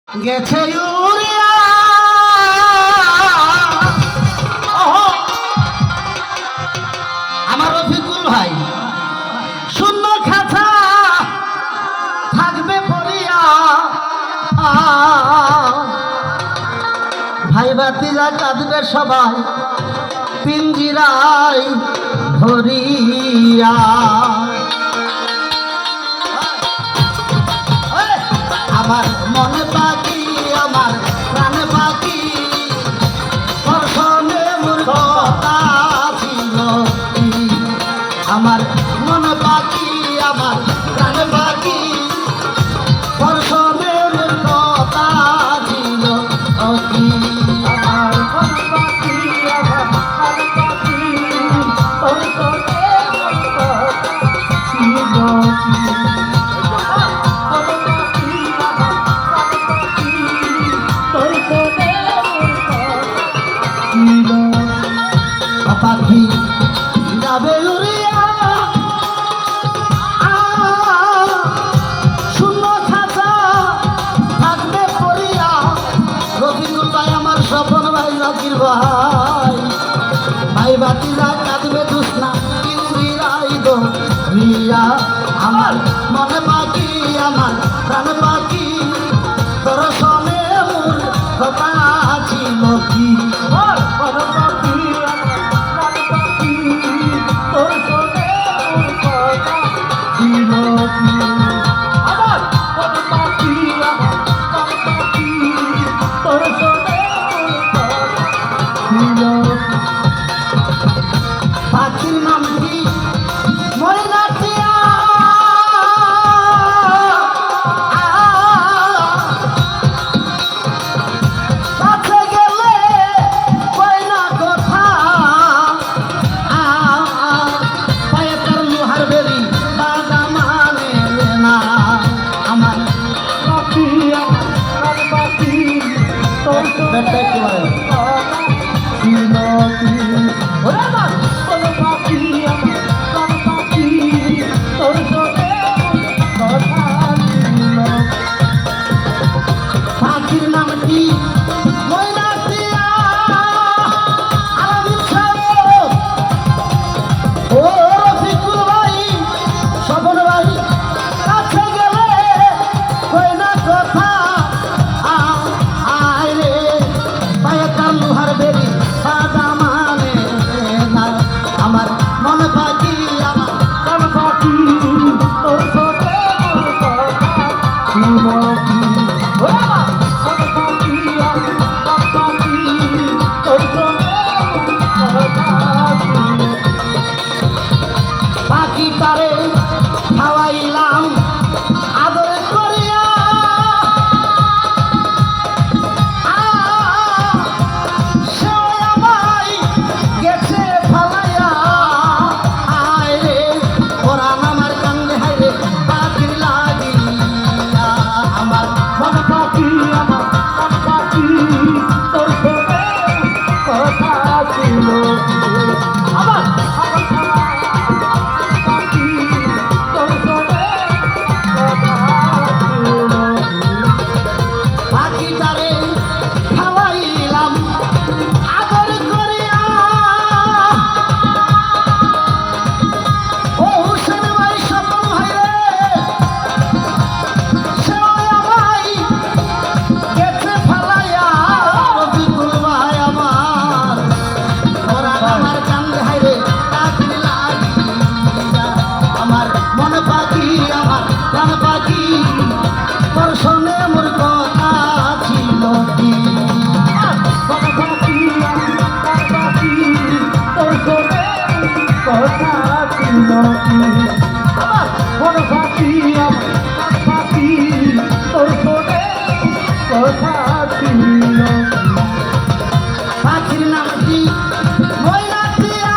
গেছে ইউরিয়া আমার রফিকুল ভাই শূন্য খাঁচা থাকবে পড়িয়া ভাই বাতিরা কাঁদবে সবাই পিঞ্জিরায় ধরিয়া আমার মনে পাখি আমার প্রাণে পাখি দর্শনে মূর্খতা ছিল আমার মনে পাখি আমার প্রাণে পাখি দর্শনে মূর্খতা ছিল অতি আমার মনে পাখি আমার প্রাণে পাখি দর্শনে মূর্খতা ছিল পাখি যাবে উড়িয়া শূন্য খাঁচা থাকবে পড়িয়া রফিকুল ভাই আমার স্বপন ভাই জাকির ভাই ভাই বাতিরা কাঁদবে দুষ্ণা ইন্দ্রিরাই রিয়া আমার মনে পাখি আমার প্রাণ পাখি তোর সনে মূল কথা ছিল কি পাখির নামটি ময়নাটিয়া কাছে গেলে কয়না কথা পায়ে তার লোহার বেরি দাদা মানে না আমার পাখি আমার পাখি তোর পাখির নামটি ময়নাটিয়া ও রফিকুল ভাই স্বপন ভাই কাছে গেলে কয়না কথা আয় রে পায়ে তার লোহার বেরি সাদা মানে না আমার মন পাখি আমার প্রাণ পাখি তোর সাথে পাখি তারে খাওয়াইলাম আদর করিয়া সে আমায় গেছে ফালাইয়া আয় রে ওরা আমার কান্দে হায় রে পাখির লাগিয়া আমার মন পাখি আমার মন পাখি তোর সঙ্গে কথা ছিল আমার পাখিটারে খাওয়াইলাম আদর করিয়া ও হুসেন ভাই স্বপন ভাই রে সে আমায় গেছে ফালাইয়া রফিকুল ভাই আমার ওরা আমার কান্দে হায় রে পাখির লাগিয়া আমার মন পাখি আমার প্রাণ পাখি তোর সনে মোর কথা ছিল কি তোর সনে কথা ছিল কি আমার মন পাখি আমার পাখি তোর সনে কথা ছিল পাখির নামটি ময়নাটিয়া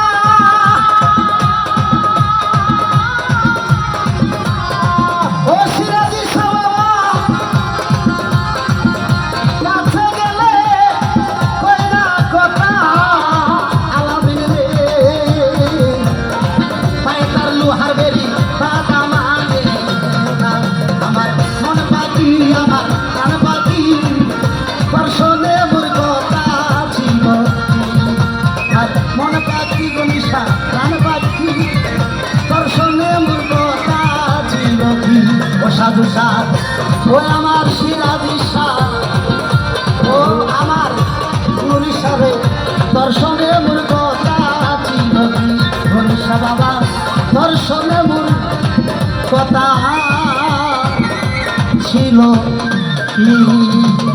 ও সিরাজি বাবা কাছে গেলে কয়না কথা আলামিন রে পায়ে তার লোহার বেরি দাদা মানে আমার মন পাখি আমার প্রাণ পাখি ওই আমার সিরাজি শাহ, ও আমার উড়িষ্যারে দর্শনে মোর কথা ছিল কি হরিষা বাবা, দর্শনে মোর কথা ছিল কি।